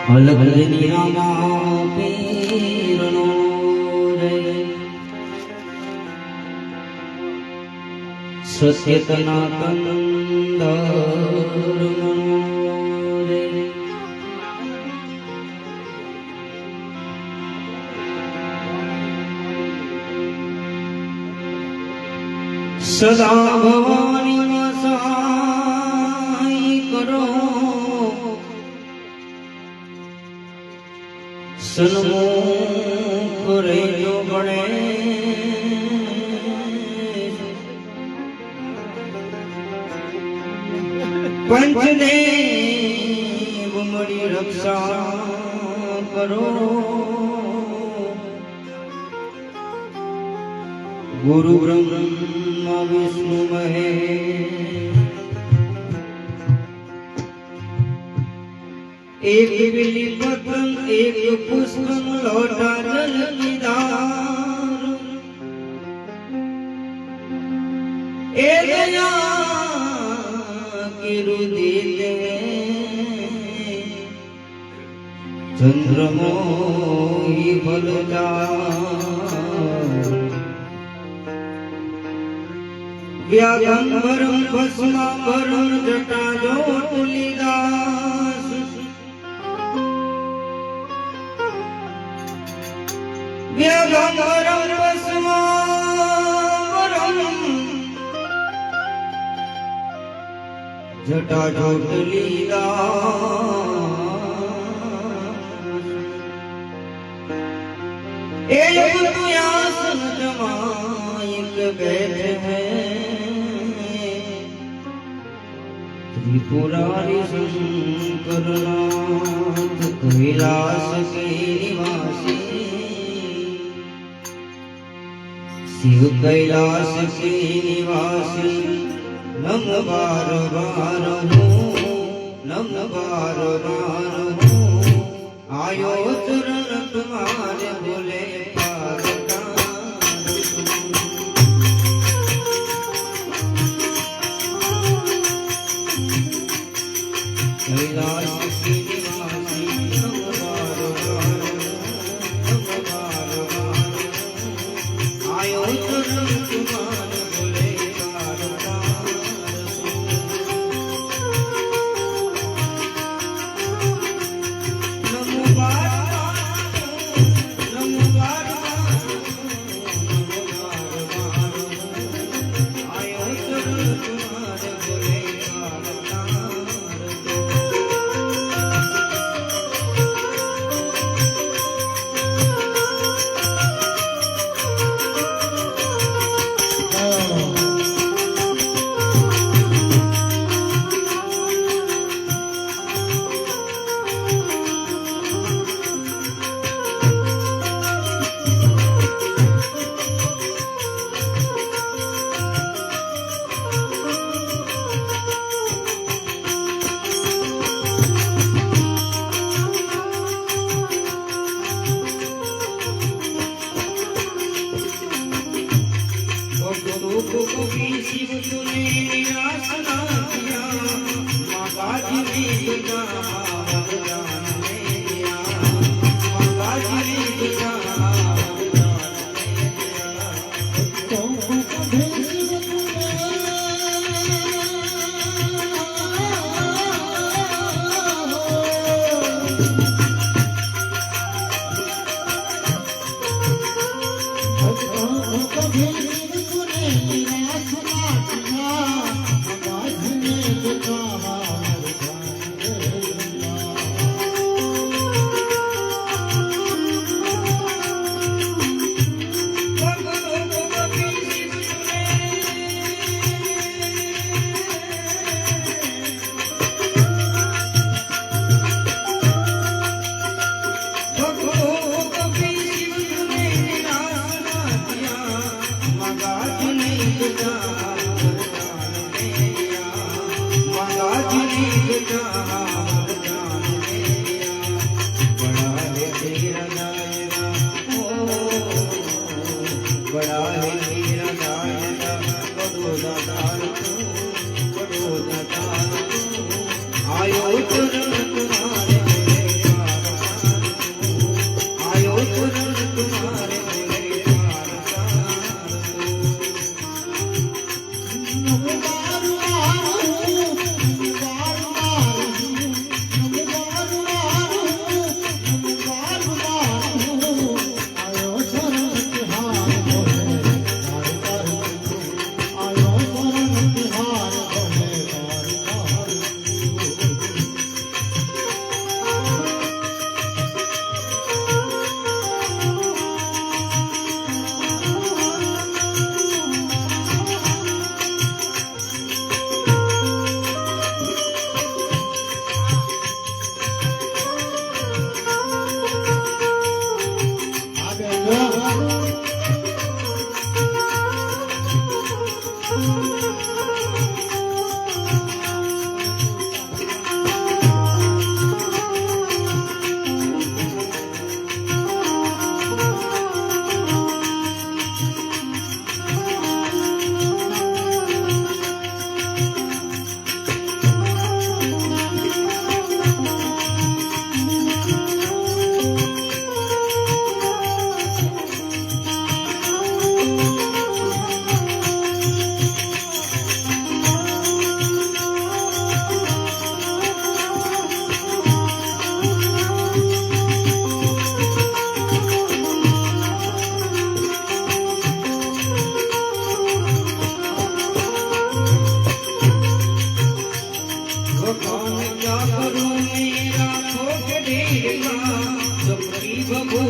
અલગ નિરામા પીરનો રે સત્યતના કંદરનો રે સદા ભવાની વસાઈ કરો સન્મુખ રેજો ગણે પંચદેવ મળી રક્ષા કરો ગુરુ બ્રહ્મા વિષ્ણુ મહેશ એક બીલી પતંગ એક પુષ્પ લોટા જલ નિદાન એ દયા કિરુદિલે ચંદ્રમોહી બલદા વ્યાગંબરમ ભસ્માભરમ જટા જો તુલિદાસ વ્યાગંબરમ ભસ્માભરમ જટા જો તુલિદાસ एक तो आसन जमायक बैठे हैं त्रिपुरारी शंकरनाथ कैलाश के निवासी शिव कैलाश के निवासी नम बार बार नम बार बार आयो चरण तुम्हारे बोले कैलाश की निवासी नम बार आयो चरण तुम्हारे बोले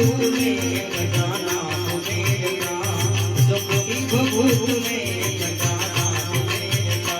में खजाना हो मेरा, जो कोटि भभूत में खजाना हो मेरा।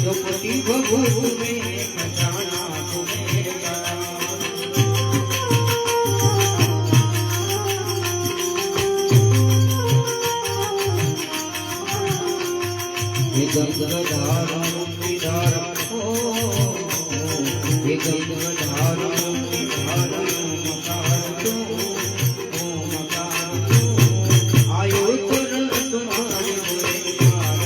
जो कोटि भभूत में खजाना हो मेरा। गंगाधार मुक्तिधार ओ गंगाधार मुक्तिधार ओमकार तू ओमकार तू आयो तुरन तुम्हारे गुणगान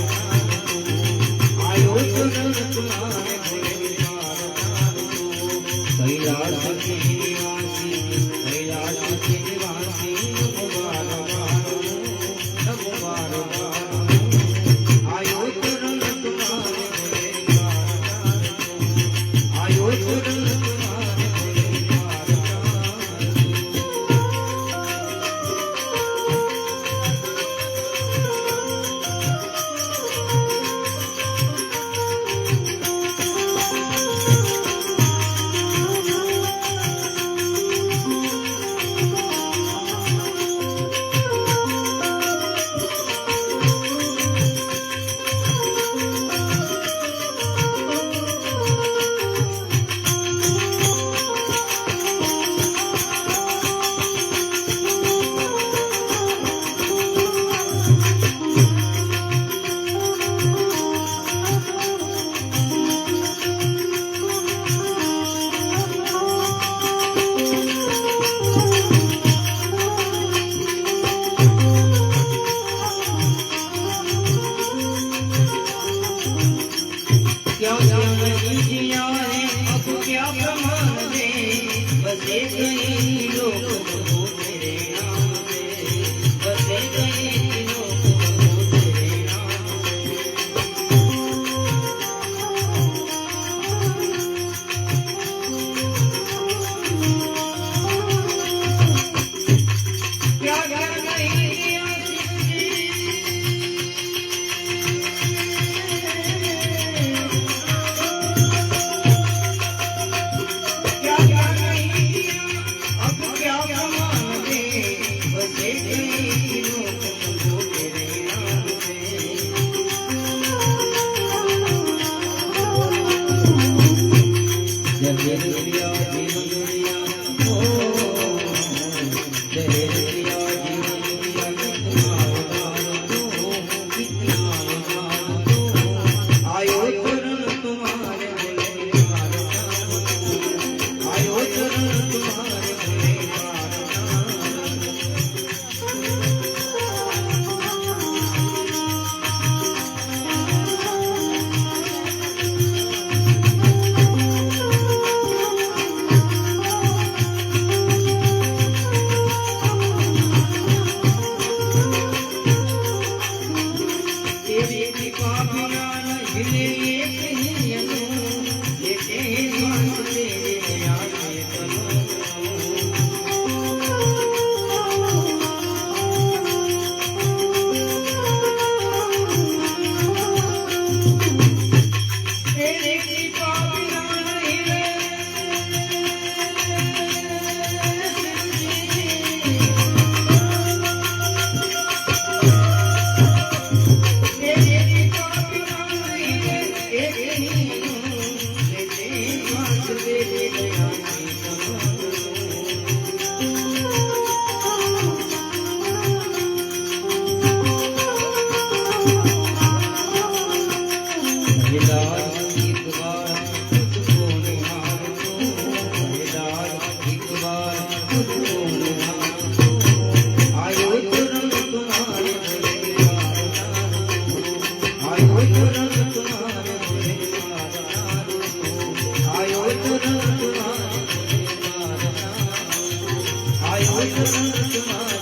आयो तुरन तुम्हारे गुणगान कैलाश के निवासी कैलाश के निवासी नमो बार बार नमो बार बार आयो तुरन तुम्हारे तुरंत तुम्हारे बोले आयो तुरंत तुम्हारे बोले आयो तुरंत तुम्हारे